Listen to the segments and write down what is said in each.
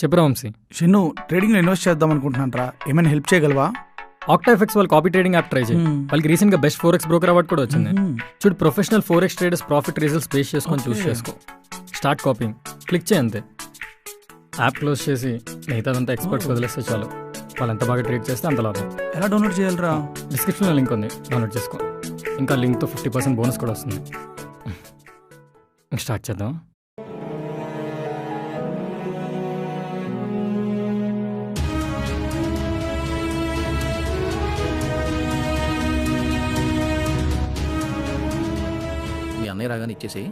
చెప్పరా వంశీ. షిన్ను, ట్రేడింగ్లో ఇన్వెస్ట్ చేద్దాం అనుకుంటున్నాను రా, ఏమైనా హెల్ప్ చేయగలవా? ఆక్టాఫెక్స్ వాళ్ళు కాపీ ట్రేడింగ్ యాప్ ట్రై చేయి. వాళ్ళకి రీసెంట్ గా బెస్ట్ 4x బ్రోకర్ అవార్డు కూడా వచ్చింది. చూడు, professional 4x traders profit results base చేసుకొని చూస్ చేసుకో. స్టార్ట్ కాపీయింగ్ క్లిక్ చేయి అంతే. యాప్ క్లోజ్ చేసి మిగతాదంతా ఎక్స్పర్ట్స్ వదిలేస్తే చాలు. వాళ్ళు ఎంత బాగా ట్రేడ్ చేస్తే అంత లాభం. ఎలా డౌన్లోడ్ చేయాలరా? డిస్క్రిప్షన్లో లింక్ ఉంది, డౌన్లోడ్ చేసుకో. ఇంకా లింక్తో 50% బోనస్ కూడా వస్తుంది. స్టార్ట్ చేద్దాం. మీ అన్నయ్య రాగానే ఇచ్చేసేయి.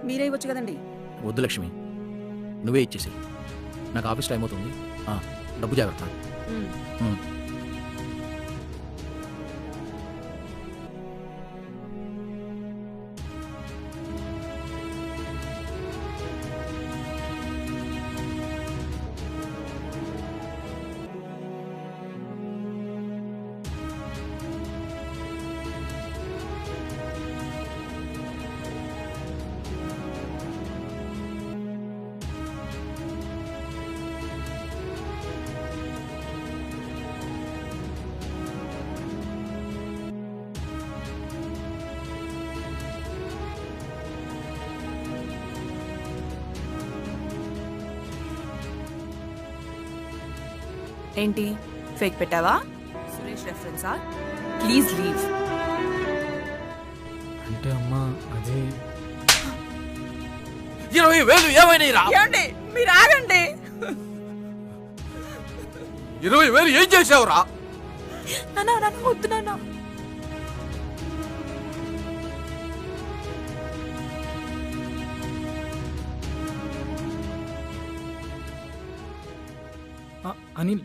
మీరే ఇవ్వచ్చు కదండి. వద్దు లక్ష్మి, నువ్వే ఇచ్చేసేయి. నాకు ఆఫీస్ టైం అవుతుంది. డబ్బు జాగ్రత్త. ఏంటి ఫేక్ పెట్టావా? సురేష్ రెఫరెన్సా? Please leave. అంటే అమ్మా అది 20,000 ఏమైనా? ఏమండి మీరు ఆగండి. 20,000 ఏం చేసావురా? నాన్న వద్దు నాన్న. అనిల్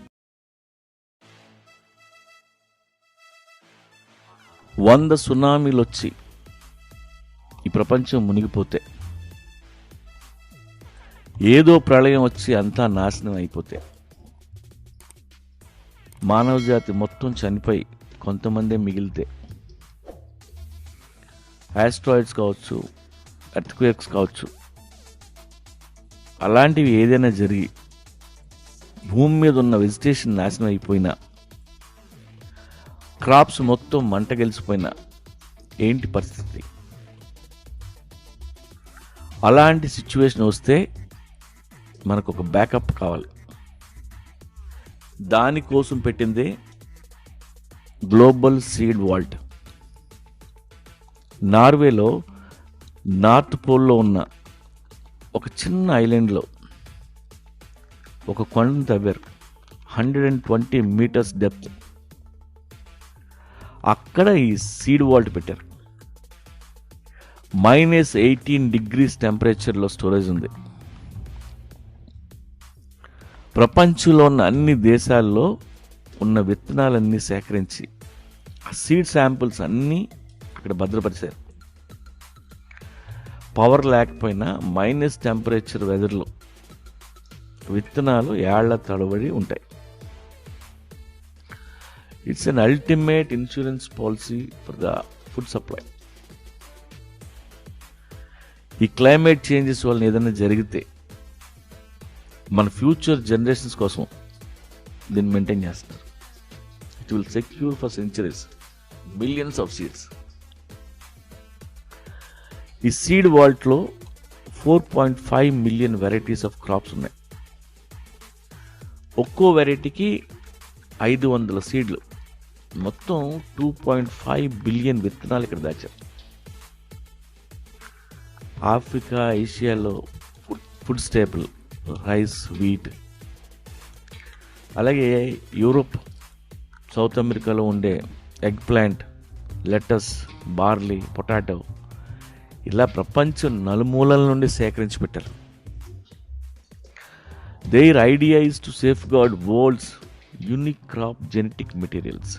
100 సునామీలు వచ్చి ఈ ప్రపంచం మునిగిపోతే, ఏదో ప్రళయం వచ్చి అంతా నాశనం అయిపోతే, మానవ జాతి మొత్తం చనిపోయి కొంతమందే మిగిలితే, ఆస్ట్రాయిడ్స్ కావచ్చు, ఎర్త్క్వేక్స్ కావచ్చు, అలాంటివి ఏదైనా జరిగి భూమి మీద ఉన్న వెజిటేషన్ నాశనం అయిపోయినా, క్రాప్స్ మొత్తం మంట గెలిచిపోయినా ఏంటి పరిస్థితి? అలాంటి సిచ్యువేషన్ వస్తే మనకు ఒక బ్యాకప్ కావాలి. దానికోసం పెట్టిందే గ్లోబల్ సీడ్ వాల్ట్. నార్వేలో నార్త్ పోల్లో ఉన్న ఒక చిన్న ఐలాండ్లో ఒక కొండను తవ్వారు. 120 మీటర్స్ డెప్త్. అక్కడ ఈ సీడ్ వాల్ట్ పెట్టారు. -18 డిగ్రీస్ టెంపరేచర్లో స్టోరేజ్ ఉంది. ప్రపంచంలో ఉన్న అన్ని దేశాల్లో ఉన్న విత్తనాలన్నీ సేకరించి ఆ సీడ్ శాంపుల్స్ అన్నీ అక్కడ భద్రపరిచారు. పవర్ లేకపోయినా మైనస్ టెంపరేచర్ వెదర్లో విత్తనాలు ఏళ్ల తడబడి ఉంటాయి. It's an ultimate insurance policy for the food supply. ఈ క్లైమేట్ చేంజెస్ వల్ల ఏదైనా జరిగితే మన ఫ్యూచర్ జనరేషన్స్ కోసం దీన్ని మెయింటైన్ చేస్తారు. It will secure for centuries, millions of seeds. ఈ సీడ్ వాల్ట్లో 4.5 మిలియన్ వెరైటీస్ ఆఫ్ క్రాప్స్ ఉన్నాయి. ఒక్కో వెరైటీకి 500 సీడ్లు. మొత్తం 2.5 బిలియన్ విత్తనాలు ఇక్కడ దాచారు. ఆఫ్రికా, ఏషియాలో ఫుడ్ స్టేపుల్ రైస్, వీట్. అలాగే యూరోప్, సౌత్ అమెరికాలో ఉండే eggplant, lettuce, barley, potato, ఇలా ప్రపంచం నలుమూలల నుండి సేకరించి పెట్టారు. Their idea is to safeguard world's unique crop genetic materials.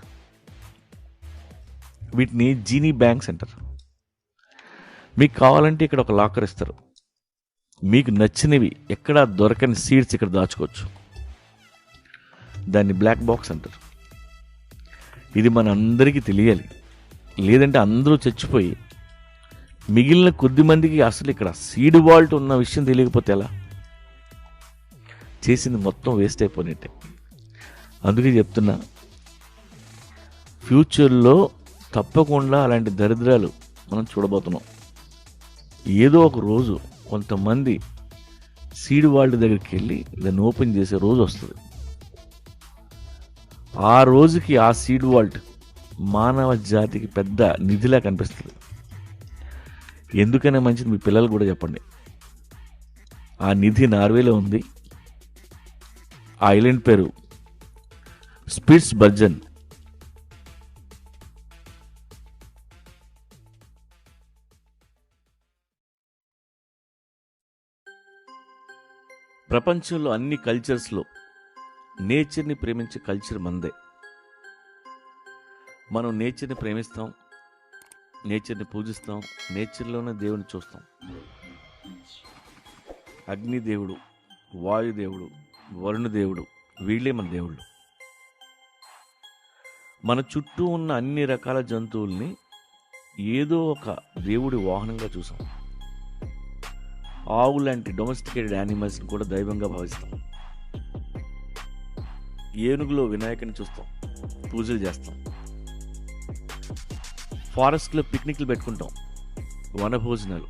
వీటిని జీనీ బ్యాంక్స్ అంటారు. మీకు కావాలంటే ఇక్కడ ఒక లాకర్ ఇస్తారు. మీకు నచ్చినవి ఎక్కడా దొరకని సీడ్స్ ఇక్కడ దాచుకోవచ్చు. దాన్ని బ్లాక్ బాక్స్ అంటారు. ఇది మన అందరికీ తెలియాలి. లేదంటే అందరూ చచ్చిపోయి మిగిలిన కొద్ది మందికి అసలు ఇక్కడ సీడ్ వాల్ట్ ఉన్న విషయం తెలియకపోతే ఎలా? చేసింది మొత్తం వేస్ట్ అయిపోయినట్టే. అందుకే చెప్తున్నా, ఫ్యూచర్లో తప్పకుండా అలాంటి దరిద్రాలు మనం చూడబోతున్నాం. ఏదో ఒక రోజు కొంతమంది సీడ్ వాల్ట్ దగ్గరికి వెళ్ళి దాన్ని ఓపెన్ చేసే రోజు వస్తుంది. ఆ రోజుకి ఆ సీడ్ వాల్ట్ మానవ జాతికి పెద్ద నిధిలా కనిపిస్తుంది. ఎందుకనే మంచిది మీ పిల్లలు కూడా చెప్పండి. ఆ నిధి నార్వేలో ఉంది. ఆ ఐలాండ్ పేరు స్పిట్స్ బర్జన్. ప్రపంచంలో అన్ని కల్చర్స్లో నేచర్ని ప్రేమించే కల్చర్ మందే. మనం నేచర్ని ప్రేమిస్తాం, నేచర్ని పూజిస్తాం, నేచర్లోనే దేవుని చూస్తాం. అగ్నిదేవుడు, వాయుదేవుడు, వరుణదేవుడు వీళ్ళే మన దేవుళ్ళు. మన చుట్టూ ఉన్న అన్ని రకాల జంతువుల్ని ఏదో ఒక దేవుడి వాహనంగా చూసాం. ఆవు లాంటి డొమెస్టికేటెడ్ యానిమల్స్ని కూడా దైవంగా భావిస్తాం. ఏనుగులో వినాయకుని చూస్తాం, పూజలు చేస్తాం. ఫారెస్ట్లో పిక్నిక్లు పెట్టుకుంటాం, వనభోజనాలు.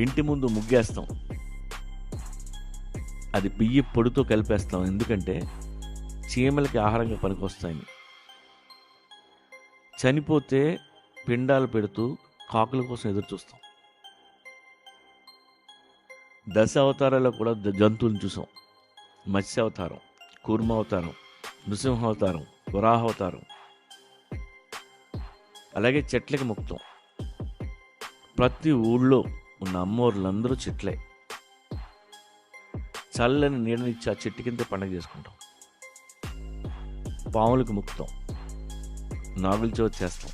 ఇంటి ముందు ముగ్గేస్తాం, అది బియ్య పొడితో కలిపేస్తాం, ఎందుకంటే చీమలకి ఆహారంగా పనికొస్తాయని. చనిపోతే పిండాలు పెడుతూ కాకుల కోసం ఎదురు చూస్తాం. దశ అవతారాల్లో కూడా జంతువులను చూసాం. మత్స్య అవతారం, కూర్మ అవతారం, నృసింహ అవతారం, వరాహ అవతారం. అలాగే చెట్లకి మొక్కుతాం. ప్రతి ఊళ్ళో ఉన్న అమ్మోర్లందరూ చెట్లే. చల్లని నీడనిచ్చి ఆ చెట్టు కింద పండగ చేసుకుంటాం. పాములకు మొక్కుతాం, నాగుల చవితి చేస్తాం.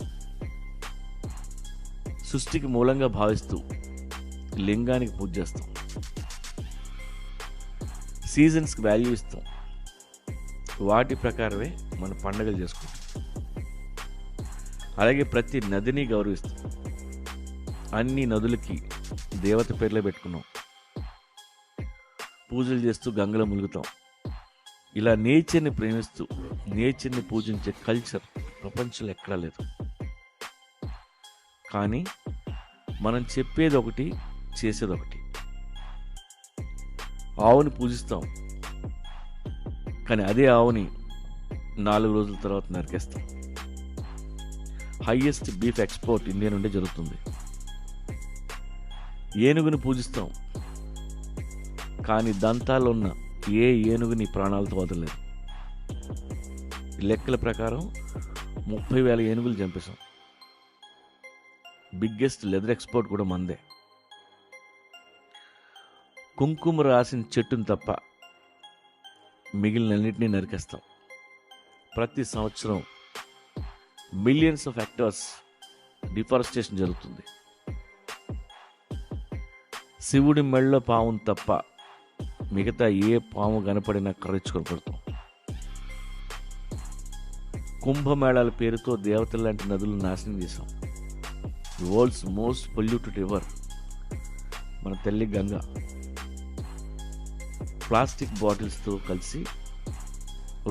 సృష్టికి మూలంగా భావిస్తూ లింగానికి పూజ చేస్తాం. సీజన్స్కి వాల్యూ ఇస్తాం. వాటి ప్రకారమే మన పండగలు చేసుకుంటాం. అలాగే ప్రతి నదిని గౌరవిస్తాం. అన్ని నదులకి దేవత పేర్లే పెట్టుకున్నాం. పూజలు చేస్తూ గంగలో ములుగుతాం. ఇలా నేచర్ని ప్రేమిస్తూ నేచర్ని పూజించే కల్చర్ ప్రపంచంలో ఎక్కడా లేదు. కానీ మనం చెప్పేది ఒకటి, చేసేది ఒకటి. ఆవుని పూజిస్తాం, కానీ అదే ఆవుని 4 రోజుల తర్వాత నరికేస్తాం. హైయెస్ట్ బీఫ్ ఎక్స్పోర్ట్ ఇండియా నుండి జరుగుతుంది. ఏనుగుని పూజిస్తాం, కానీ దంతాలు ఉన్న ఏ ఏనుగుని ప్రాణాలతో వదలలేదు. లెక్కల ప్రకారం 30,000 ఏనుగులు చంపేశాం. బిగ్గెస్ట్ లెదర్ ఎక్స్పోర్ట్ కూడా మందే. కుంకుమ రాసిన చెట్టును తప్ప మిగిలినన్నింటినీ నరికేస్తాం. ప్రతి సంవత్సరం మిలియన్స్ ఆఫ్ హెక్టార్స్ డిఫారెస్టేషన్ జరుగుతుంది. శివుడి మెళ్ళ పామును తప్ప మిగతా ఏ పాము కనపడినా కర్రించుకొని కొడతాం. కుంభమేళాల పేరుతో దేవతల లాంటి నదులు నాశనం చేశాం. వరల్డ్స్ మోస్ట్ పొల్యూటెడ్ రివర్ మన తల్లి గంగా ప్లాస్టిక్ బాటిల్స్తో కలిసి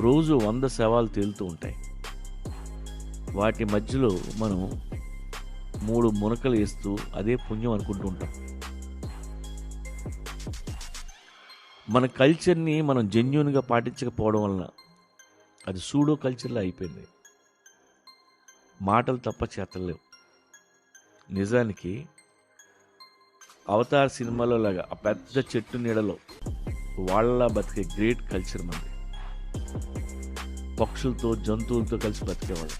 రోజు 100 శవాలు తేలుతూ ఉంటాయి. వాటి మధ్యలో మనం 3 మునకలు వేస్తూ అదే పుణ్యం అనుకుంటూ ఉంటాం. మన కల్చర్ని మనం జెన్యూన్గా పాటించకపోవడం వలన అది సూడో కల్చర్లో అయిపోయింది. మాటలు తప్ప చేతలు లేవు. నిజానికి అవతార్ సినిమాలో లాగా ఆ పెద్ద చెట్టు నీడలో వాళ్ళ బతికే గ్రేట్ కల్చర్ మంది. పక్షులతో జంతువులతో కలిసి బతికేవాళ్ళు.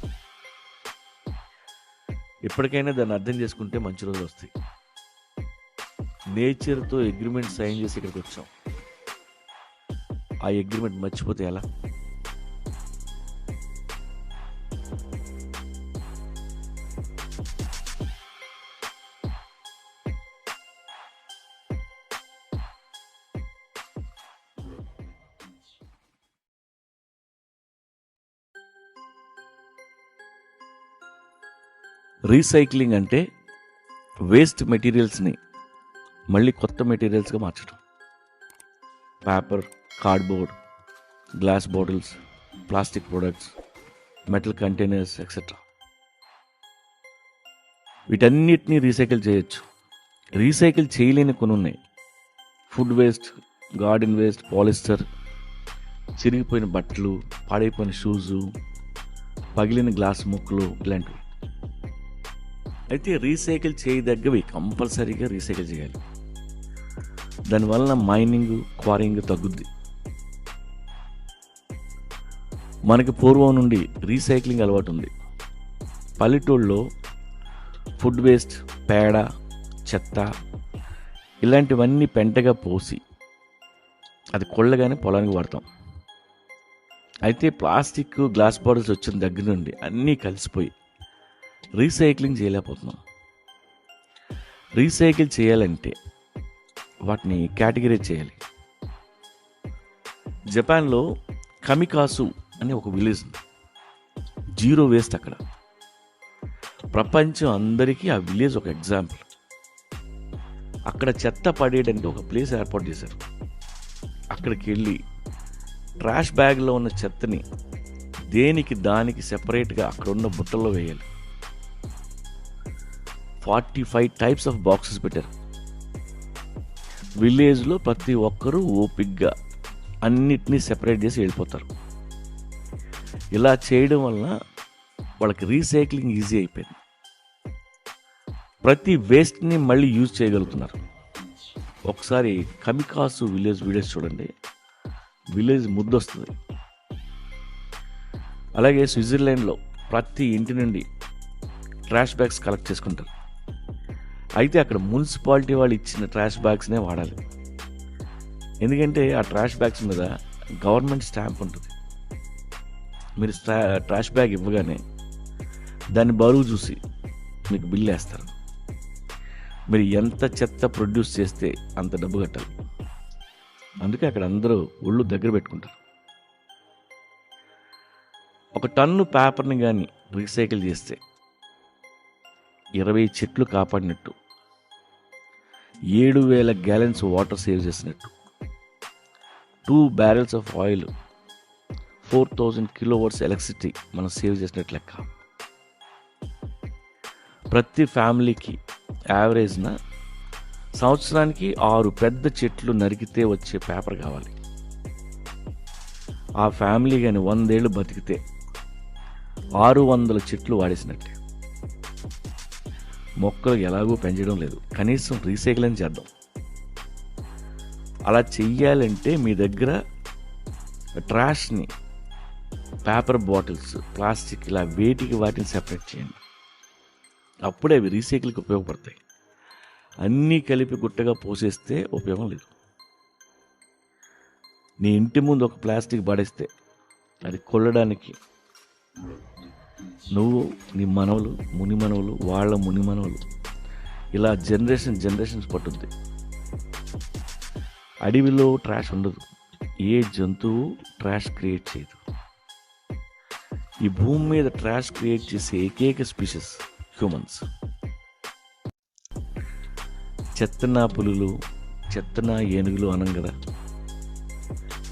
ఎప్పటికైనా దాన్ని అర్థం చేసుకుంటే మంచి రోజులు వస్తాయి. నేచర్తో అగ్రిమెంట్ సైన్ చేసి ఇక్కడికి వచ్చాం. ఆ అగ్రిమెంట్ మర్చిపోతే ఎలా? రీసైక్లింగ్ అంటే వేస్ట్ మెటీరియల్స్ని మళ్ళీ కొత్త మెటీరియల్స్గా మార్చడం. Paper, cardboard, glass bottles, plastic products, metal containers etcetera. వీటన్నిటినీ రీసైకిల్ చేయొచ్చు. రీసైకిల్ చేయలేని కొన్ని ఉన్నాయి. Food waste, garden waste, polyester, చిరిగిపోయిన బట్టలు, పాడైపోయిన షూజు, పగిలిన గ్లాస్ ముక్కలు, ఇలాంటివి. అయితే రీసైకిల్ చేయదగ్గవి కంపల్సరీగా రీసైకిల్ చేయాలి. దానివల్ల మైనింగ్, క్వారింగ్ తగ్గుద్ది. మనకి పూర్వం నుండి రీసైక్లింగ్ అలవాటు ఉంది. పల్లెటూళ్ళలో ఫుడ్ వేస్ట్, పేడ, చెత్త ఇలాంటివన్నీ పెంటగా పోసి అది కొళ్ళగానే పొలానికి వాడతాం. అయితే ప్లాస్టిక్, గ్లాస్ బాటిల్స్ వచ్చిన దగ్గర నుండి అన్నీ కలిసిపోయి రీసైక్లింగ్ చేయలేకపోతున్నాం. రీసైకిల్ చేయాలంటే వాటిని కేటగిరైజ్ చేయాలి. జపాన్లో కమికాసు అనే ఒక విలేజ్ ఉంది. Zero waste. అక్కడ ప్రపంచం అందరికీ ఆ విలేజ్ ఒక ఎగ్జాంపుల్. అక్కడ చెత్త పడేయడానికి ఒక ప్లేస్ ఏర్పాటు చేశారు. అక్కడికి వెళ్ళి ట్రాష్ బ్యాగ్లో ఉన్న చెత్తని దేనికి దానికి సెపరేట్గా అక్కడ ఉన్న బుట్టల్లో వేయాలి. 45 టైప్స్ ఆఫ్ బాక్సెస్ పెట్టారు. విలేజ్లో ప్రతి ఒక్కరూ ఓపిక్గా అన్నిటినీ సెపరేట్ చేసి వెళ్ళిపోతారు. ఇలా చేయడం వలన వాళ్ళకి రీసైక్లింగ్ ఈజీ అయిపోయింది. ప్రతి వేస్ట్ని మళ్ళీ యూజ్ చేయగలుగుతున్నారు. ఒకసారి కమికాసు విలేజ్ వీడియోస్ చూడండి, విలేజ్ ముద్దొస్తుంది. అలాగే స్విట్జర్లాండ్లో ప్రతి ఇంటి నుండి ట్రాష్ బ్యాగ్స్ కలెక్ట్ చేసుకుంటారు. అయితే అక్కడ మున్సిపాలిటీ వాళ్ళు ఇచ్చిన ట్రాష్ బ్యాగ్స్నే వాడాలి. ఎందుకంటే ఆ ట్రాష్ బ్యాగ్స్ మీద గవర్నమెంట్ స్టాంప్ ఉంటుంది. మీరు ట్రాష్ బ్యాగ్ ఇవ్వగానే దాన్ని బరువు చూసి మీకు బిల్లు వేస్తారు. మీరు ఎంత చెత్త ప్రొడ్యూస్ చేస్తే అంత డబ్బు కట్టాలి. అందుకే అక్కడ అందరూ ఒళ్ళు దగ్గర పెట్టుకుంటారు. 1 టన్ను పేపర్ని కానీ రీసైకిల్ చేస్తే 20 చెట్లు కాపాడినట్టు, 7,000 గ్యాలన్స్ వాటర్ సేవ్ చేసినట్టు, 2 barrels of oil, 4,000 kilowatts electricity మనం సేవ్ చేసినట్టు లెక్క. ప్రతి ఫ్యామిలీకి యావరేజ్న సంవత్సరానికి 6 పెద్ద చెట్లు నరికితే వచ్చే పేపర్ కావాలి. ఆ ఫ్యామిలీ కానీ 100 ఏళ్ళు బతికితే 600 చెట్లు వాడేసినట్టే. మొక్కలు ఎలాగూ పెంచడం లేదు, కనీసం రీసైకిల్ అని చేద్దాం. అలా చెయ్యాలంటే మీ దగ్గర ట్రాష్ని, పేపర్ బాటిల్స్, ప్లాస్టిక్ ఇలా వేటికి వాటిని సెపరేట్ చేయండి. అప్పుడే అవి రీసైకిల్కి ఉపయోగపడతాయి. అన్నీ కలిపి గుట్టగా పోసేస్తే ఉపయోగం లేదు. నీ ఇంటి ముందు ఒక ప్లాస్టిక్ పడేస్తే అది కొల్లడానికి నువ్వు, నీ మనవలు, ముని మనవలు, వాళ్ళ ముని మనవలు, ఇలా జనరేషన్స్ పట్టుద్ది. అడవిలో ట్రాష్ ఉండదు. ఏ జంతువు ట్రాష్ క్రియేట్ చేయదు. ఈ భూమి మీద ట్రాష్ క్రియేట్ చేసే ఏకైక స్పీషీస్ హ్యూమన్స్. చెత్తనా పులులు, చెత్తనా ఏనుగులు అనం కదా,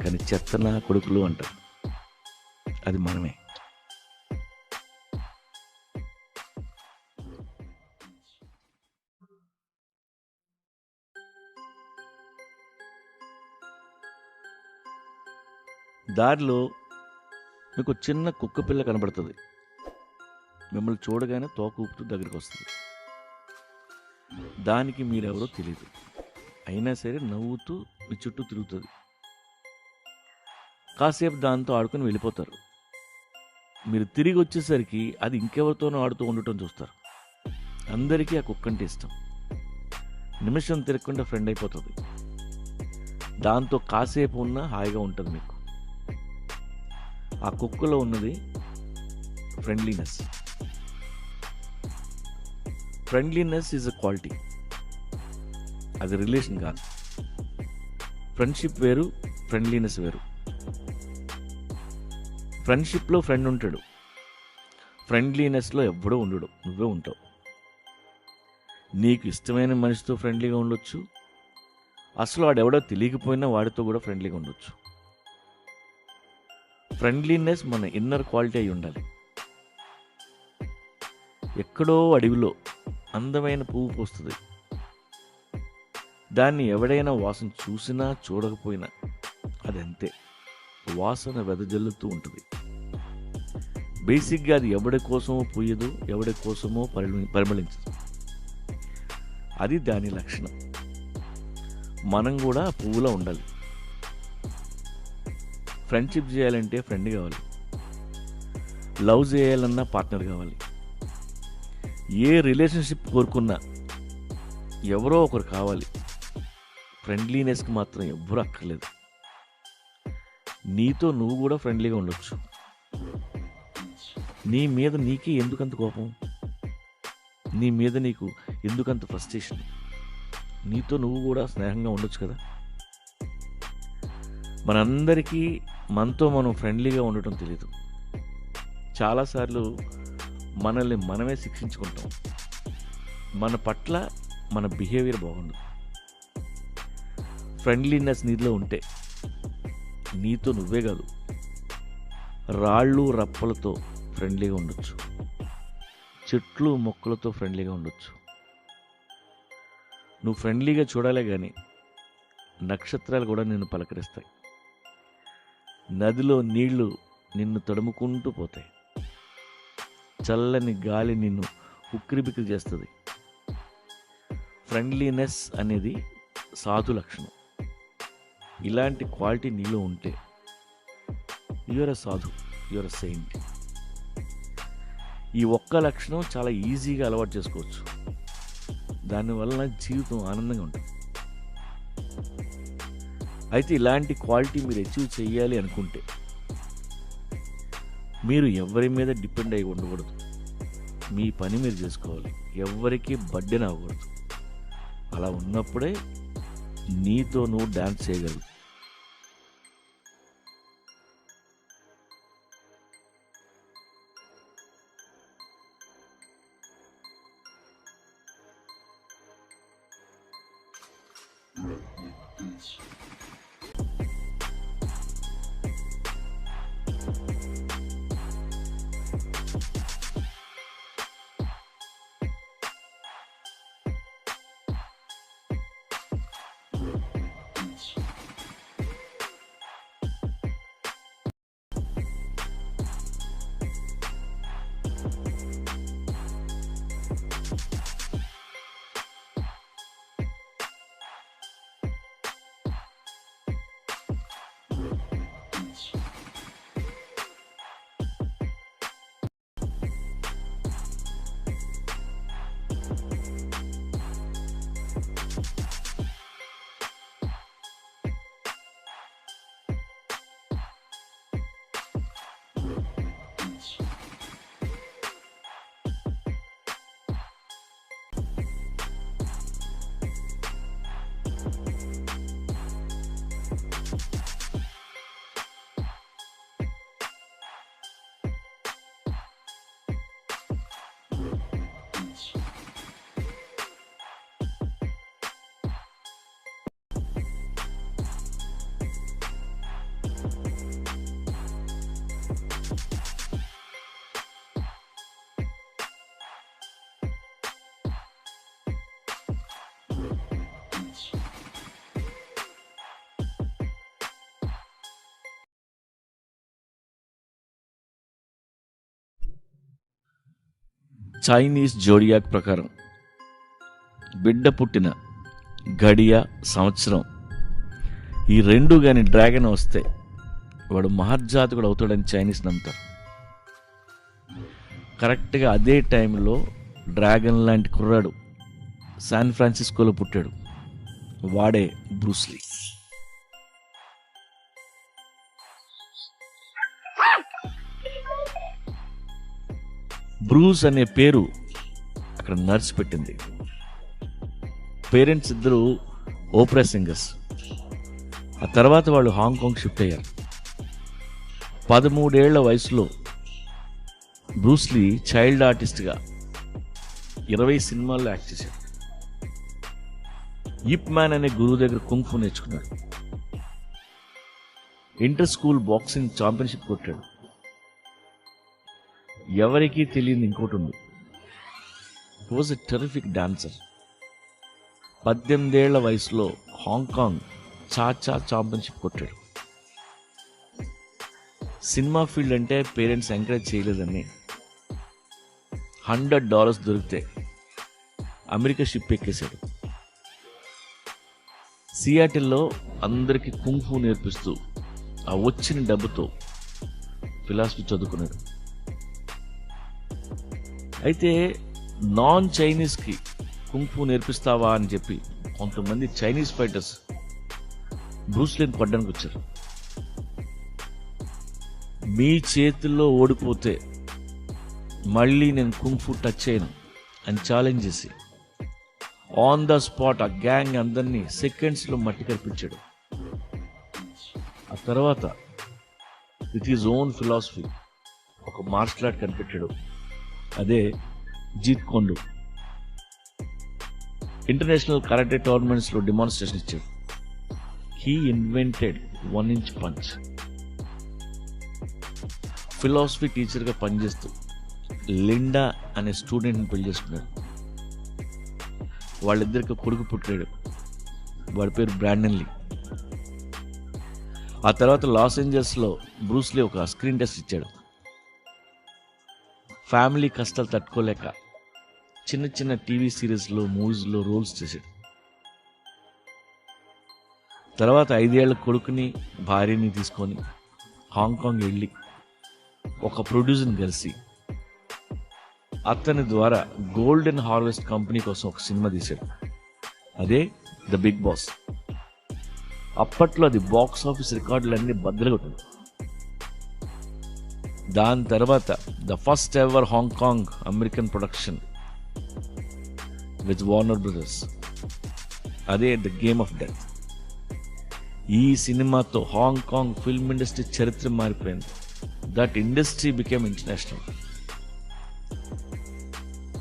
కానీ చెత్తనా కొడుకులు అంటారు. అది మనమే. దారిలో మీకు చిన్న కుక్క పిల్ల కనబడుతుంది. మిమ్మల్ని చూడగానే తోక ఊపుతూ దగ్గరికి వస్తుంది. దానికి మీరెవరో తెలియదు, అయినా సరే నవ్వుతూ మీ చుట్టూ తిరుగుతుంది. కాసేపు దాంతో ఆడుకొని వెళ్ళిపోతారు. మీరు తిరిగి వచ్చేసరికి అది ఇంకెవరితోనో ఆడుతూ ఉండటం చూస్తారు. అందరికీ ఆ కుక్క అంటే ఇష్టం. నిమిషం తిరగకుండా ఫ్రెండ్ అయిపోతుంది. దాంతో కాసేపు ఉన్నా హాయిగా ఉంటుంది మీకు. ఆ కుక్కలో ఉన్నది friendliness. Friendliness is a quality, అది రిలేషన్ కాదు. ఫ్రెండ్షిప్ వేరు, ఫ్రెండ్లీనెస్ వేరు. ఫ్రెండ్షిప్లో ఫ్రెండ్ ఉంటాడు, ఫ్రెండ్లీనెస్లో ఎవ్వడూ ఉండడు, నువ్వే ఉంటావు. నీకు ఇష్టమైన మనిషితో ఫ్రెండ్లీగా ఉండొచ్చు, అసలు వాడెవడో తెలియకపోయినా వాడితో కూడా ఫ్రెండ్లీగా ఉండొచ్చు. ఫ్రెండ్లీనెస్ మన ఇన్నర్ క్వాలిటీ అయి ఉండాలి. ఎక్కడో అడవిలో అందమైన పువ్వు పూస్తుంది. దాన్ని ఎవడైనా వాసన చూసినా చూడకపోయినా అదంతే, వాసన వెదజల్లుతూ ఉంటుంది. బేసిక్గా అది ఎవడి కోసమో పూయదు, ఎవడి కోసమో పరిమళించదు. అది దాని లక్షణం. మనం కూడా పువ్వులా ఉండాలి. ఫ్రెండ్షిప్ చేయాలంటే ఫ్రెండ్ కావాలి, లవ్ చేయాలన్నా పార్ట్నర్ కావాలి. ఏ రిలేషన్షిప్ కోరుకున్నా ఎవరో ఒకరు కావాలి. ఫ్రెండ్లీనెస్కి మాత్రం ఎవ్వరూ అక్కర్లేదు. నీతో నువ్వు కూడా ఫ్రెండ్లీగా ఉండొచ్చు. నీ మీద నీకే ఎందుకంత కోపం? నీ మీద నీకు ఎందుకంత ఫ్రస్ట్రేషన్? నీతో నువ్వు కూడా స్నేహంగా ఉండొచ్చు కదా. మనందరికీ మనతో మనం ఫ్రెండ్లీగా ఉండటం తెలియదు. చాలాసార్లు మనల్ని మనమే శిక్షించుకుంటాం. మన పట్ల మన బిహేవియర్ బాగుండదు. ఫ్రెండ్లీనెస్ నీలో ఉంటే నీతో నువ్వే కాదు, రాళ్ళు రప్పలతో ఫ్రెండ్లీగా ఉండొచ్చు, చెట్లు మొక్కలతో ఫ్రెండ్లీగా ఉండొచ్చు. నువ్వు ఫ్రెండ్లీగా చూడాలే కానీ నక్షత్రాలు కూడా నిన్ను పలకరిస్తాయి. నదిలో నీళ్లు నిన్ను తడుముకుంటూ పోతాయి. చల్లని గాలి నిన్ను ఉక్కిరిబిక్కిరి చేస్తుంది. ఫ్రెండ్లీనెస్ అనేది సాధు లక్షణం. ఇలాంటి క్వాలిటీ నీలో ఉంటే యూఆర్ ఎ సాధు, యూఆర్ ఎ సెయింట్. ఈ ఒక్క లక్షణం చాలా ఈజీగా అలవాటు చేసుకోవచ్చు. దానివల్ల జీవితం ఆనందంగా ఉంటుంది. అయితే ఇలాంటి క్వాలిటీ మీరు అచీవ్ చేయాలి అనుకుంటే మీరు ఎవరి మీద డిపెండ్ అయి ఉండకూడదు. మీ పని మీరు చేసుకోవాలి. ఎవరికి బర్డెన్ అవ్వకూడదు. అలా ఉన్నప్పుడే నీతో నువ్వు డ్యాన్స్ చేయగలవు. చైనీస్ జోడియాక్ ప్రకారం బిడ్డ పుట్టిన గడియ, సంవత్సరం ఈ రెండు కానీ డ్రాగన్ వస్తే వాడు మహర్జాతకుడు అవుతాడని చైనీస్ నమ్ముతారు. కరెక్ట్గా అదే టైంలో డ్రాగన్ లాంటి కుర్రాడు శాన్ ఫ్రాన్సిస్కోలో పుట్టాడు. వాడే బ్రూస్లీ. బ్రూస్ అనే పేరు అక్కడ నర్స్ పెట్టింది. పేరెంట్స్ ఇద్దరు ఓపెరా సింగర్స్. ఆ తర్వాత వాళ్ళు హాంకాంగ్ షిఫ్ట్ అయ్యారు. 13 ఏళ్ల వయసులో బ్రూస్లీ చైల్డ్ ఆర్టిస్ట్గా 20 సినిమాల్లో యాక్ట్ చేశాడు. ఇప్ మ్యాన్ అనే గురువు దగ్గర కుంఫు నేర్చుకున్నాడు. ఇంటర్ స్కూల్ బాక్సింగ్ ఛాంపియన్షిప్ కొట్టాడు. ఎవరికీ తెలియని ఇంకోటి ఉంది, హి వాజ్ ఎ టెరిఫిక్ డాన్సర్. 18 ఏళ్ల వయసులో హాంకాంగ్ చాచా ఛాంపియన్షిప్ కొట్టాడు. సినిమా ఫీల్డ్ అంటే పేరెంట్స్ ఎంకరేజ్ చేయలేదని $100 దొరికితే అమెరికా షిప్ ఎక్కేశాడు. సియాటిల్లో అందరికీ కుంఫు నేర్పిస్తూ ఆ వచ్చిన డబ్బుతో ఫిలాసఫీ చదువుకున్నాడు. అయితే నాన్ చైనీస్కి కుంఫు నేర్పిస్తావా అని చెప్పి కొంతమంది చైనీస్ ఫైటర్స్ బ్రూస్లీని కొట్టడానికి వచ్చారు. మీ చేతుల్లో ఓడిపోతే మళ్ళీ నేను కుంఫు టచ్ చేయను అని ఛాలెంజ్ చేసి ఆన్ ద స్పాట్ ఆ గ్యాంగ్ అందరినీ సెకండ్స్లో మట్టి కల్పించాడు. ఆ తర్వాత విత్ హిజ్ ఓన్ ఫిలాసఫీ ఒక మార్షల్ ఆర్ట్ కనిపెట్టాడు. అదే జీత్ కొండు. ఇంటర్నేషనల్ కరాటే టోర్నమెంట్స్లో డెమాన్స్ట్రేషన్ ఇచ్చాడు. He invented 1 inch punch. Philosophy టీచర్గా పనిచేస్తూ లిండా అనే స్టూడెంట్ని పెళ్లి చేసుకున్నాడు. వాళ్ళిద్దరికి కొడుకు పుట్టాడు. వాడి పేరు బ్రాండన్ లీ. ఆ తర్వాత లాస్ ఏంజల్స్లో బ్రూస్లీ ఒక స్క్రీన్ టెస్ట్ ఇచ్చాడు. ఫ్యామిలీ కష్టాలు తట్టుకోలేక చిన్న చిన్న టీవీ సిరీస్లో మూవీస్లో రోల్స్ చేశాడు. తర్వాత 5 ఏళ్ల కొడుకుని భార్యని తీసుకొని హాంకాంగ్ వెళ్ళి ఒక ప్రొడ్యూసర్ని కలిసి అతని ద్వారా గోల్డెన్ హార్వెస్ట్ కంపెనీ కోసం ఒక సినిమా తీశాడు. అదే ద బిగ్ బాస్. అప్పట్లో అది బాక్స్ ఆఫీస్ రికార్డులన్నీ బద్దలుగొట్టింది. దాని తర్వాత the first ever Hong Kong American production with Warner brothers, అదే ద గేమ్ ఆఫ్ డెత్. ఈ సినిమాతో హాంకాంగ్ ఫిల్మ్ ఇండస్ట్రీ చరిత్ర మారిపోయింది. That industry became international.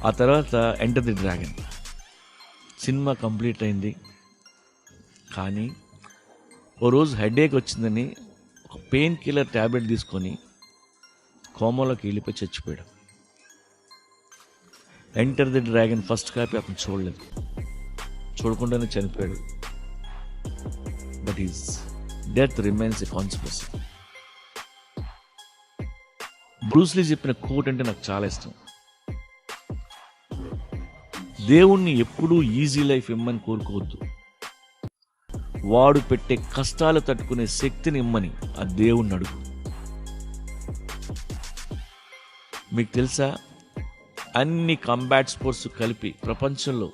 ఆ తర్వాత enter the dragon cinema complete అయింది. కానీ ఓ రోజు హెడేక్ వచ్చిందని ఒక పెయిన్ కిల్లర్ ట్యాబ్లెట్ తీసుకొని కోమాలోకి వెళ్ళిపోయి చచ్చిపోయాడు. Enter the dragon first copy అతను చూడలేదు, చూడకుండానే చనిపోయాడు. But is death remains a conspiracy. Bruce Lee చెప్పిన కోట్ అంటే నాకు చాలా ఇష్టం. దేవుణ్ణి ఎప్పుడూ ఈజీ లైఫ్ ఇమ్మని కోరుకోవద్దు, వాడు పెట్టే కష్టాలు తట్టుకునే శక్తిని ఇమ్మని ఆ దేవుణ్ణి అడుగు. మీకు తెలుసా, అన్ని కంబాట్ స్పోర్ట్స్ కలిపి ప్రపంచంలో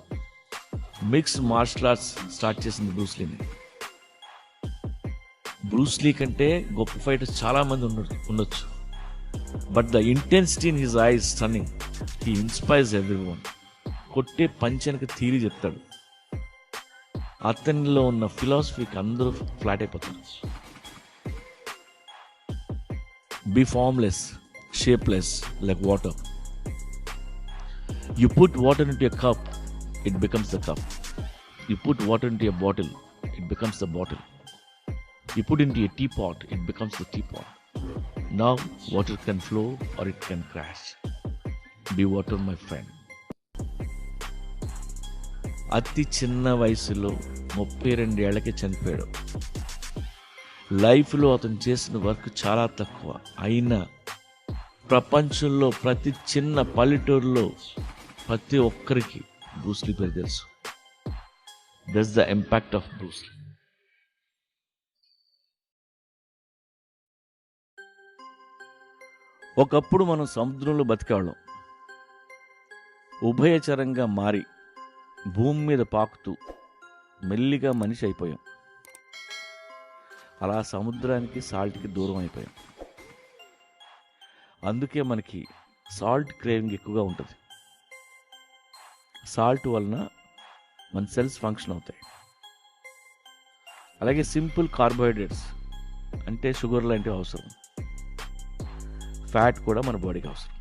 మిక్స్డ్ మార్షల్ ఆర్ట్స్ స్టార్ట్ చేసింది బ్రూస్లీని. బ్రూస్లీ కంటే గొప్ప ఫైటర్స్ చాలా మంది ఉండొచ్చు, but the intensity in his eyes stunning. He inspires everyone. కొట్టే పంచనకి థీరీ చెప్తాడు. అతనిలో ఉన్న ఫిలాసఫీకి అందరూ ఫ్లాట్ అయిపోతారు. Be formless, shapeless like water. You put water into a cup, it becomes the cup. You put water into a bottle, it becomes the bottle. You put into a teapot, it becomes the teapot. Now water can flow or it can crash. Be water, my friend. అతి చిన్న వయసులో 32 ఏళ్లకే చనిపోయాడు. లైఫ్లో అతను చేసిన work చాలా తక్కువ. అయినా ప్రపంచంలో ప్రతి చిన్న పల్లెటూరులో ప్రతి ఒక్కరికి బ్రూస్లీ పేరు తెలుసు. That's the impact of Bruce Lee. ఒకప్పుడు మనం సముద్రంలో బతికేవాళ్ళం. ఉభయచరంగా మారి భూమి మీద పాకుతూ మెల్లిగా మనిషి అయిపోయాం. అలా సముద్రానికి సాల్ట్కి దూరం అయిపోయాం. అందుకే మనకి సాల్ట్ క్రేవింగ్ ఎక్కువగా ఉంటుంది. సాల్ట్ వలన మన సెల్స్ ఫంక్షన్ అవుతాయి. అలాగే సింపుల్ కార్బోహైడ్రేట్స్ అంటే షుగర్ లాంటివి అవసరం. ఫ్యాట్ కూడా మన బాడీకి అవసరం.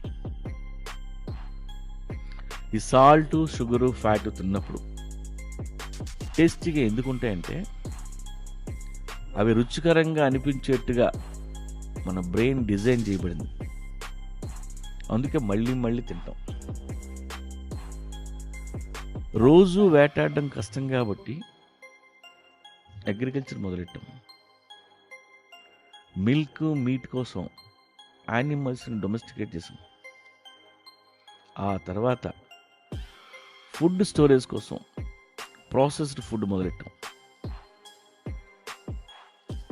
ఈ సాల్ట్, షుగరు, ఫ్యాట్ తిన్నప్పుడు టేస్టీగా ఎందుకు ఉంటాయంటే అవి రుచికరంగా అనిపించేట్టుగా మన బ్రెయిన్ డిజైన్ చేయబడింది. అందుకే మళ్ళీ మళ్ళీ తింటాం. రోజు వేటాడడం కష్టం కాబట్టి అగ్రికల్చర్ మొదలెట్టాం. మిల్క్, మీట్ కోసం యానిమల్స్ని డొమెస్టికేట్ చేసాం. ఆ తర్వాత ఫుడ్ స్టోరేజ్ కోసం ప్రాసెస్డ్ ఫుడ్ మొదలెట్టాం.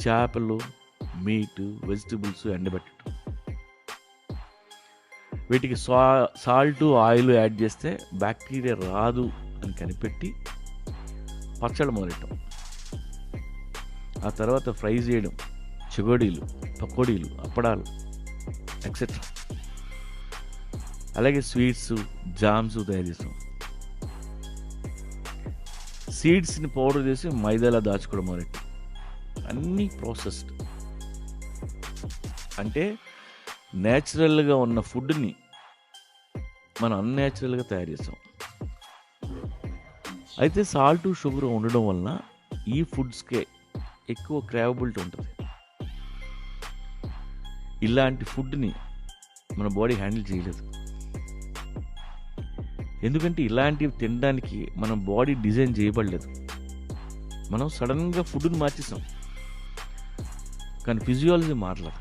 చేపలు, మీట్, వెజిటబుల్స్ ఎండబెట్టడం. వీటికి సాల్ట్, ఆయిల్ యాడ్ చేస్తే బ్యాక్టీరియా రాదు అని కనిపెట్టి పచ్చడి మొదలెట్టాం. ఆ తర్వాత ఫ్రై చేయడం, చెగోడీలు, పకోడీలు, అప్పడాలు ఎక్సెట్రా. అలాగే స్వీట్స్, జామ్స్ తయారు చేసాం. సీడ్స్ని పౌడర్ చేసి మైదాలా దాచుకోవడం మొదలెట్టాం. అన్నీ ప్రాసెస్డ్. అంటే న్యాచురల్గా ఉన్న ఫుడ్ని మనం అన్యాచురల్గా తయారు చేసాం. అయితే సాల్ట్, షుగర్ ఉండడం వలన ఈ ఫుడ్స్కే ఎక్కువ క్రావబిలిటీ ఉంటుంది. ఇలాంటి ఫుడ్ని మన బాడీ హ్యాండిల్ చేయలేదు. ఎందుకంటే ఇలాంటివి తినడానికి మన బాడీ డిజైన్ చేయబడలేదు. మనం సడన్గా ఫుడ్ని మార్చేసాం, కానీ ఫిజియాలజీ మారలేదు.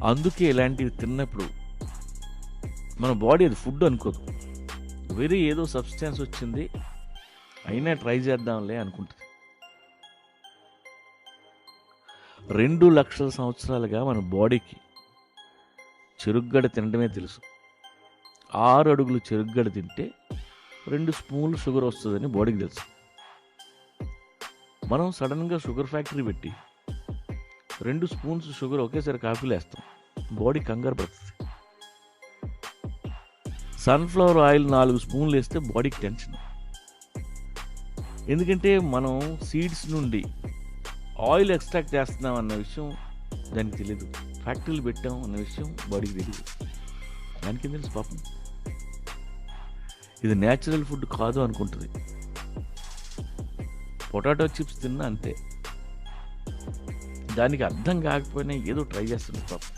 అందుకే ఇలాంటివి తిన్నప్పుడు మన బాడీ అది ఫుడ్ అనుకోదు, వేరే ఏదో సబ్స్టాన్స్ వచ్చింది అయినా ట్రై చేద్దాంలే అనుకుంటుంది. 2 లక్షల సంవత్సరాలుగా మన బాడీకి చెరుగ్గడ తినడమే తెలుసు. 6 అడుగులు చెరుగ్గడ తింటే 2 స్పూన్లు షుగర్ వస్తుందని బాడీకి తెలుసు. మనం సడన్గా షుగర్ ఫ్యాక్టరీ పెట్టి 2 స్పూన్స్ షుగర్ ఒకేసారి కాఫీలో వేస్తాం, బాడీ కంగారు పడుతుంది. సన్ఫ్లవర్ ఆయిల్ 4 స్పూన్లు వేస్తే బాడీకి టెన్షన్. ఎందుకంటే మనం సీడ్స్ నుండి ఆయిల్ ఎక్స్ట్రాక్ట్ చేస్తున్నాం అన్న విషయం దానికి తెలియదు. ఫ్యాక్టరీలు పెట్టాం అన్న విషయం బాడీకి తెలియదు. దానికి ఏం తెలుసు పాపం, ఇది న్యాచురల్ ఫుడ్ కాదు అనుకుంటుంది. పొటాటో చిప్స్ తిన్నా అంతే, దానికి అర్థం కాకపోయినా ఏదో ట్రై చేస్తుంది పాపం.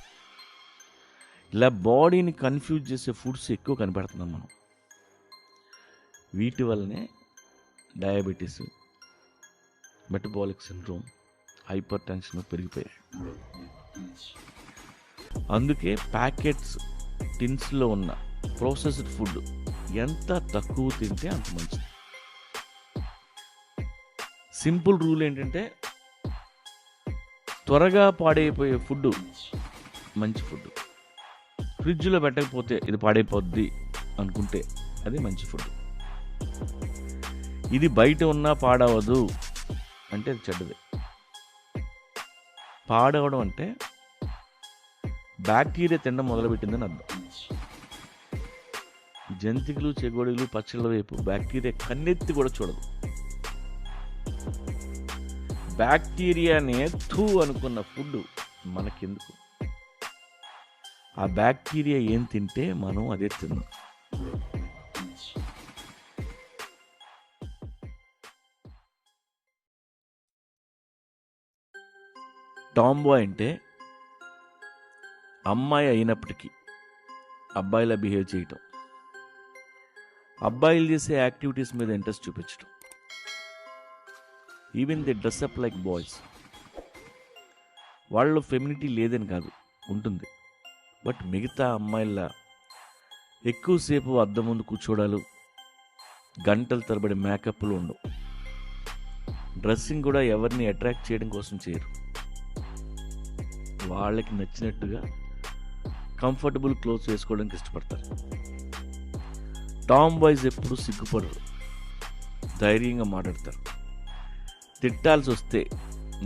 ఇలా బాడీని కన్ఫ్యూజ్ చేసే ఫుడ్స్ ఎక్కువ కనిపెడుతున్నాం మనం. వీటి వల్లనే diabetes, metabolic syndrome, hyper tension పెరిగిపోయాయి. అందుకే ప్యాకెట్స్, టిన్స్లో ఉన్న ప్రాసెస్డ్ ఫుడ్ ఎంత తక్కువ తింటే అంత మంచిది. సింపుల్ రూల్ ఏంటంటే త్వరగా పాడైపోయే ఫుడ్ మంచి ఫుడ్. ఫ్రిడ్జ్లో పెట్టకపోతే ఇది పాడైపోద్ది అనుకుంటే అది మంచి ఫుడ్. ఇది బయట ఉన్నా పాడవదు అంటే అది చెడ్డది. పాడవడం అంటే బ్యాక్టీరియా తినడం మొదలుపెట్టిందని అర్థం. జంతికలు, చెగోడీలు, పచ్చళ్ళ వైపు బ్యాక్టీరియా కన్నెత్తి కూడా చూడదు. బ్యాక్టీరియానే థూ అనుకున్న ఫుడ్ మనకెందుకు? ఆ బ్యాక్టీరియా ఏం తింటే మనం అదే తిన్నాం. టాంబాయ్ అంటే అమ్మాయి అయినప్పటికీ అబ్బాయిలా బిహేవ్ చేయటం, అబ్బాయిలు చేసే యాక్టివిటీస్ మీద ఇంట్రెస్ట్ చూపించడం. Even they dress up like boys. వాళ్ళలో ఫెమినిటీ లేదని కాదు, ఉంటుంది. బట్ మిగతా అమ్మాయిల్లా ఎక్కువసేపు అద్దం ముందు కూర్చోడాలు, గంటల తరబడి మేకప్లు ఉండవు. డ్రెస్సింగ్ కూడా ఎవరిని అట్రాక్ట్ చేయడం కోసం చేయరు. వాళ్ళకి నచ్చినట్టుగా కంఫర్టబుల్ క్లోత్స్ వేసుకోవడానికి ఇష్టపడతారు. టామ్ బాయ్స్ ఎప్పుడు సిగ్గుపడరు, ధైర్యంగా మాట్లాడతారు. తిట్టాల్సి వస్తే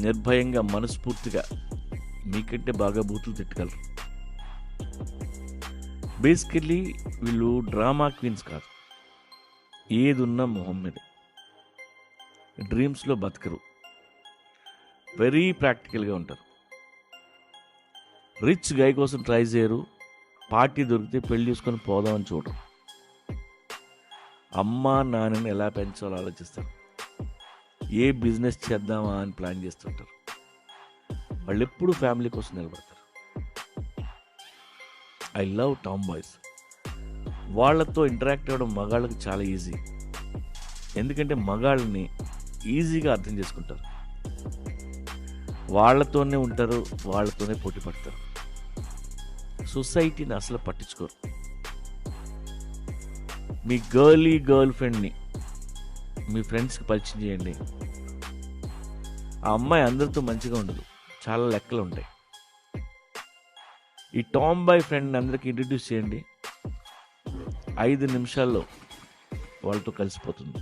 నిర్భయంగా, మనస్ఫూర్తిగా మీకంటే బాగా బూతులు తిట్టగలరు. బేసికల్లీ వీళ్ళు డ్రామా క్వీన్స్ కాదు, ఏది ఉన్నా మొహం మీద. డ్రీమ్స్లో బతకరు, వెరీ ప్రాక్టికల్గా ఉంటారు. రిచ్ గై కోసం ట్రై చేయరు, పార్టీ దొరికితే పెళ్లి చేసుకొని పోదామని చూడరు. అమ్మా నాన్నని ఎలా పెంచాలో ఆలోచిస్తారు, ఏ బిజినెస్ చేద్దామా అని ప్లాన్ చేస్తుంటారు. వాళ్ళు ఎప్పుడు ఫ్యామిలీ కోసం నిలబడతారు. I love Tom boys. వాళ్ళతో ఇంటరాక్ట్ అవ్వడం మగాళ్ళకి చాలా ఈజీ. ఎందుకంటే మగాళ్ళని ఈజీగా అర్థం చేసుకుంటారు. వాళ్ళతోనే ఉంటారు, వాళ్ళతోనే పోటీ పడతారు. సొసైటీని అసలు పట్టించుకోరు. మీ గర్ల్ ఫ్రెండ్ని మీ ఫ్రెండ్స్కి పరిచయం చేయండి. ఆ అమ్మాయి అందరితో మంచిగా ఉండదు, చాలా లెక్కలు ఉంటాయి. ఈ టామ్ బాయ్ ఫ్రెండ్ని అందరికీ ఇంట్రడ్యూస్ చేయండి, 5 నిమిషాల్లో వాళ్ళతో కలిసిపోతుంది.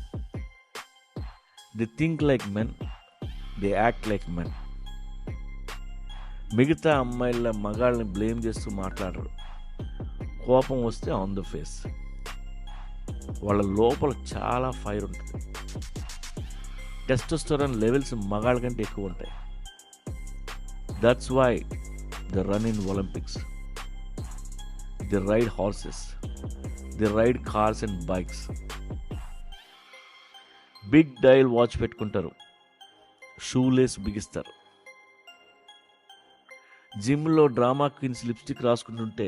The think like men, the act like men. మిగతా అమ్మాయిల మగాళ్ళని బ్లేమ్ చేస్తూ మాట్లాడరు. కోపం వస్తే ఆన్ ద ఫేస్. వాళ్ళ లోపల చాలా ఫైర్ ఉంటుంది. టెస్టోస్టెరాన్ లెవెల్స్ మగాళ్ళ కంటే ఎక్కువ ఉంటాయి. That's why they run in Olympics, they ride horses, they ride cars and bikes. Big dial watch పెట్టుకుంటారు, షూలేస్ బిగిస్తారు. జిమ్లో డ్రామా క్వీన్స్ లిప్స్టిక్ రాసుకుంటుంటే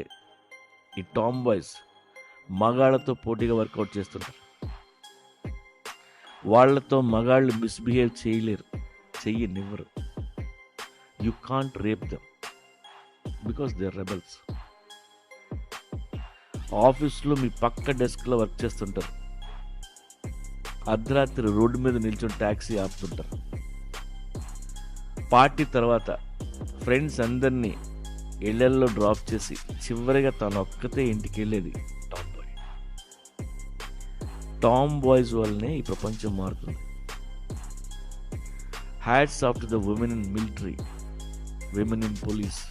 ఈ టామ్ బాయ్స్ మగాళ్ళతో పోటీగా వర్కౌట్ చేస్తుంటారు. వాళ్లతో మగాళ్ళు మిస్బిహేవ్ చేయలేరు, చెయ్యనివ్వరు. You can't rape them because they are rebels. ఆఫీస్లో మీ పక్క డెస్క్లో వర్క్ చేస్తుంటారు, అర్ధరాత్రి రోడ్డు మీద నిల్చొని ట్యాక్సీ ఆపుతుంటారు. పార్టీ తర్వాత ఫ్రెండ్స్ అందరినీ ఇళ్లల్లో డ్రాప్ చేసి చివరిగా తను ఒక్కతే ఇంటికి వెళ్ళేది టామ్ బాయ్. టామ్ బాయ్స్ వల్లనే ఈ ప్రపంచం మారుతుంది. Hats off to the women in military, women in police,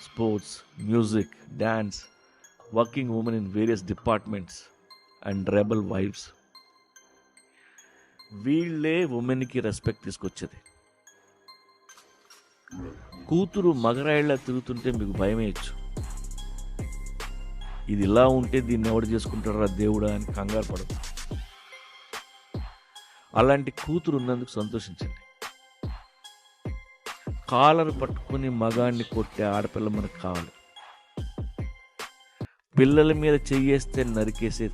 sports, music, dance, working women in various departments and rebel wives. వీళ్ళే ఉమెన్కి రెస్పెక్ట్ తీసుకొచ్చేది. కూతురు మగరాయిలా తిరుగుతుంటే మీకు భయమేయచ్చు. ఇది ఇలా ఉంటే దీన్ని ఎవడు చేసుకుంటారా దేవుడా అని కంగారు పడదు. అలాంటి కూతురు ఉన్నందుకు సంతోషించండి. కాలర్ పట్టుకుని మగాన్ని కొట్టే ఆడపిల్ల మనకు కావాలి. పిల్లల మీద చెయ్యేస్తే నరికేసే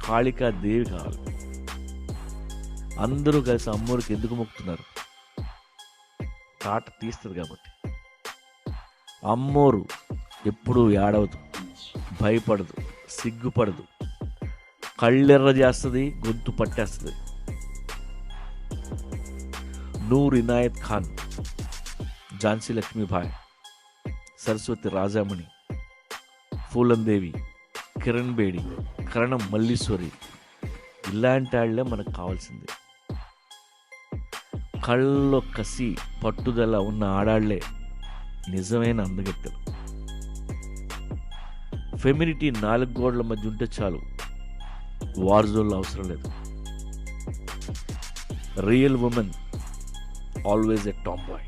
కాళికా దేవి కావాలి. అందరూ కలిసి అమ్మోరికి ఎందుకు మొక్కుతున్నారు? కాట తీస్తుంది కాబట్టి. అమ్మోరు ఎప్పుడూ ఏడవదు, భయపడదు, సిగ్గుపడదు. కళ్ళెర్ర చేస్తుంది, గొంతు పట్టేస్తుంది. నూర్ ఇనాయత్ ఖాన్, ఝాన్సీ లక్ష్మీబాయ్, సరస్వతి రాజామణి, ఫూలందేవి, కిరణ్ బేడి, కరణం మల్లీశ్వరి, ఇలాంటి వాళ్ళే మనకు కావాల్సింది. కళ్ళలో కసి, పట్టుదల ఉన్న ఆడాళ్లే నిజమైన అందగత్తెలు. ఫెమినిటీ 4 గోడల మధ్య ఉంటే చాలు, వార్ జోన్లు అవసరం లేదు. Real women always a Tom bye.